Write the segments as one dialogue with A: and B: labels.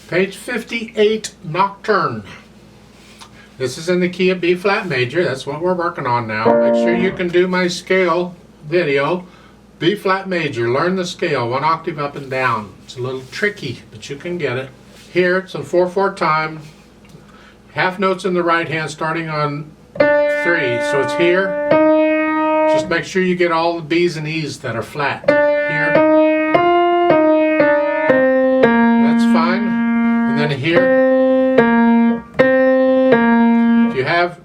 A: Page 58, Nocturne. This is in the key of B flat major. That's what we're working on now. Make sure you can do my scale video. B flat major. Learn the scale, 1 octave up and down. It's a little tricky, but you can get it. Here, it's a 4/4 time. Half notes in the right hand starting on 3. So it's here. Just make sure you get all the B's and E's that are flat. Here. That's fine. And then here. If you have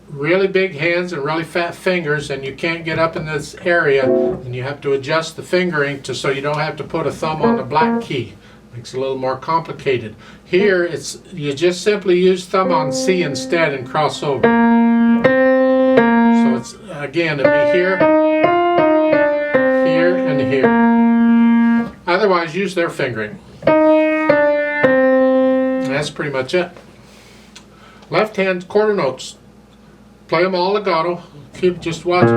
A: really big hands and really fat fingers and you can't get up in this area, then you have to adjust the fingering so you don't have to put a thumb on the black key. Makes it a little more complicated. Here, you just simply use thumb on C instead and cross over. So it's, again, it'd be here, here, and here. Otherwise, use their fingering. That's pretty much it. Left hand quarter notes. Play them all legato. Keep just watching.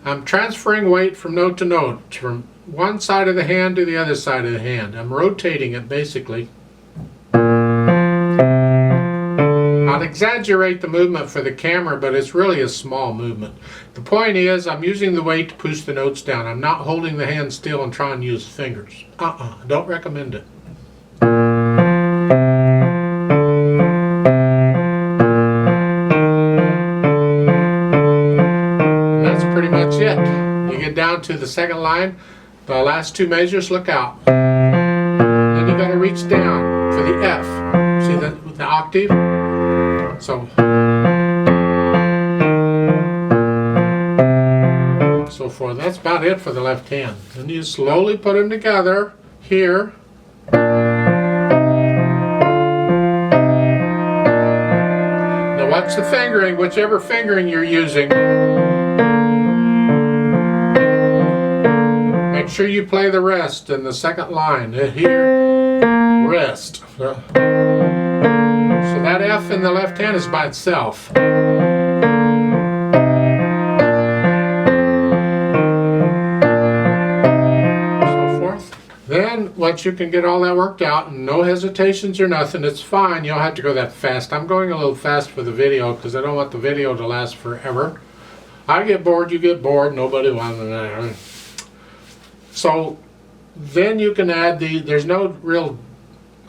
A: I'm transferring weight from note to note, from one side of the hand to the other side of the hand. I'm rotating it basically. I'll exaggerate the movement for the camera, but it's really a small movement. The point is, I'm using the weight to push the notes down. I'm not holding the hand still and trying to use fingers. Don't recommend it. And that's pretty much it. You get down to the second line. The last 2 measures, look out. Then you got to reach down for the F. See the octave? So forth. That's about it for the left hand. Then you slowly put them together here. Now watch the fingering, whichever fingering you're using. Make sure you play the rest in the second line. Here, rest. So that F in the left hand is by itself. So forth. Then, once you can get all that worked out, and no hesitations or nothing, it's fine. You don't have to go that fast. I'm going a little fast for the video because I don't want the video to last forever. I get bored, you get bored, nobody wants to. So then you can add there's no real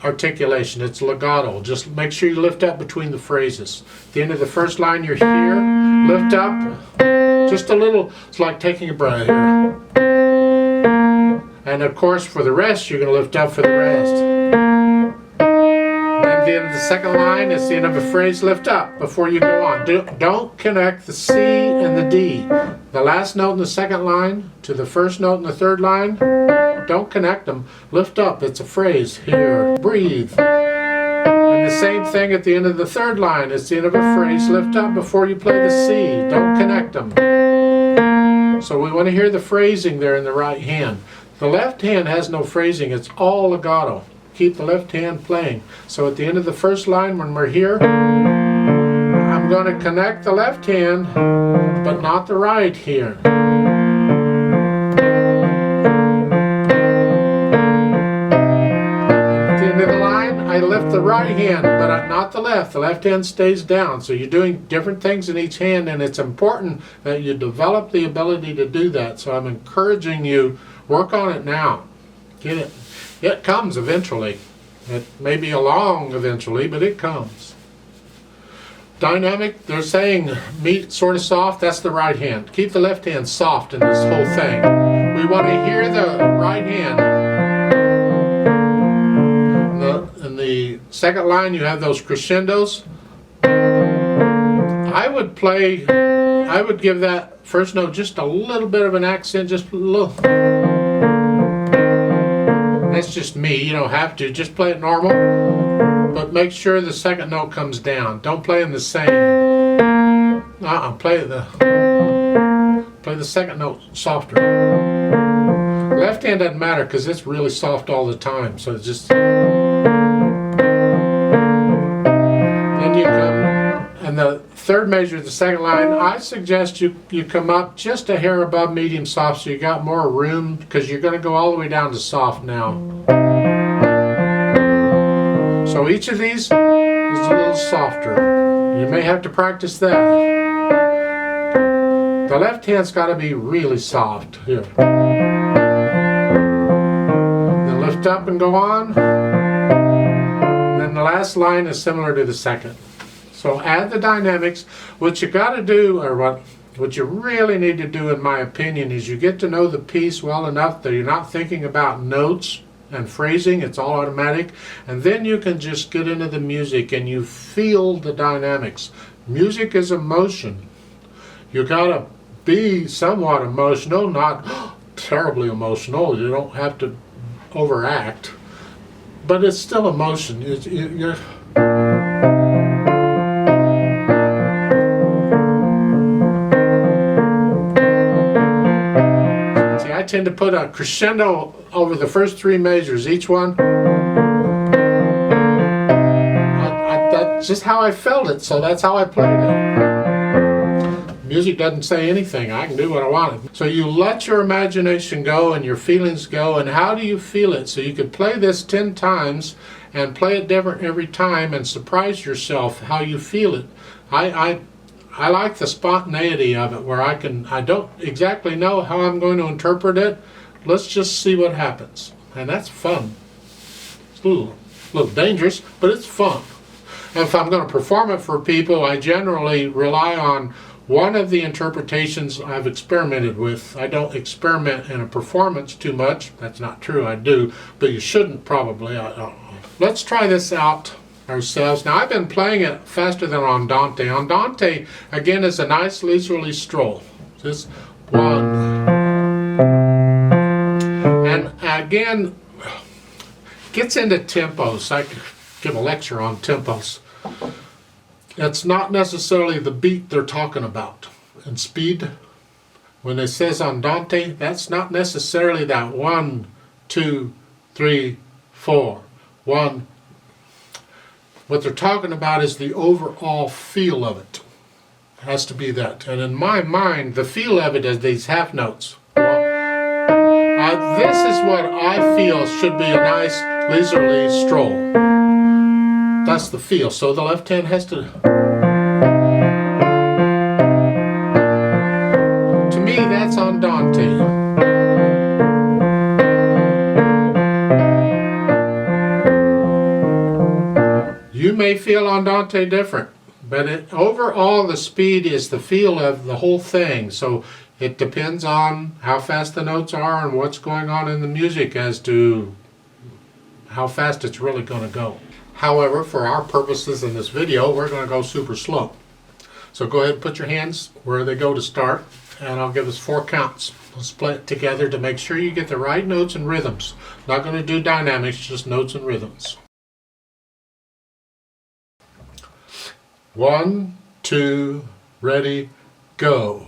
A: articulation, it's legato. Just make sure you lift up between the phrases. At the end of the first line you're here, lift up, just a little, it's like taking a breath here. And of course for the rest you're going to lift up for the rest. And at the end of the second line, it's the end of a phrase, lift up before you go on. Don't connect the C and the D. The last note in the second line to the first note in the third line, don't connect them. Lift up, it's a phrase. Here, breathe. And the same thing at the end of the third line. It's the end of a phrase. Lift up before you play the C. Don't connect them. So we want to hear the phrasing there in the right hand. The left hand has no phrasing. It's all legato. Keep the left hand playing. So at the end of the first line, when we're here, I'm going to connect the left hand, but not the right here. At the end of the line, I lift the right hand, but not the left. The left hand stays down. So you're doing different things in each hand, and it's important that you develop the ability to do that. So I'm encouraging you, work on it now. Get it. It comes eventually. It may be along eventually, but it comes. Dynamic, they're saying meat sort of soft, that's the right hand. Keep the left hand soft in this whole thing. We want to hear the right hand. In the second line you have those crescendos. I would give that first note just a little bit of an accent, just a little. That's just me, you don't have to, just play it normal, but make sure the second note comes down. Don't play in the same. Play the second note softer. Left hand doesn't matter because it's really soft all the time, so it's just. Then you come, and the third measure, the second line, I suggest you come up just a hair above medium soft so you got more room, because you're going to go all the way down to soft now. So each of these is a little softer. You may have to practice that. The left hand's got to be really soft. Here. Then lift up and go on. Then the last line is similar to the second. So add the dynamics. What you got to do, or what you really need to do, in my opinion, is you get to know the piece well enough that you're not thinking about notes and phrasing. It's all automatic. And then you can just get into the music and you feel the dynamics. Music is emotion. You got to be somewhat emotional, not terribly emotional. You don't have to overact. But it's still emotion. You're I tend to put a crescendo over the first three measures, each one. That's just how I felt it, so that's how I played it. Music doesn't say anything. I can do what I want. So you let your imagination go and your feelings go, and how do you feel it? So you could play this 10 times and play it different every time and surprise yourself how you feel it. I like the spontaneity of it, where I don't exactly know how I'm going to interpret it. Let's just see what happens. And that's fun. It's a little dangerous, but it's fun. And if I'm going to perform it for people, I generally rely on one of the interpretations I've experimented with. I don't experiment in a performance too much. That's not true, I do, but you shouldn't probably. Let's try this out ourselves. Now I've been playing it faster than Andante. Andante again is a nice leisurely stroll. Just one. And again, gets into tempos. I could give a lecture on tempos. It's not necessarily the beat they're talking about. And speed, when it says Andante, that's not necessarily that 1, 2, 3, 4. 1. What they're talking about is the overall feel of it. It has to be that. And in my mind, the feel of it is these half notes. This is what I feel should be a nice leisurely stroll. That's the feel. So the left hand has to... To me, that's Andante. You may feel Andante different, but overall the speed is the feel of the whole thing. So it depends on how fast the notes are and what's going on in the music as to how fast it's really going to go. However, for our purposes in this video, we're going to go super slow. So go ahead and put your hands where they go to start, and I'll give us 4 counts. Let's play it together to make sure you get the right notes and rhythms. Not going to do dynamics, just notes and rhythms. 1, 2, ready, go.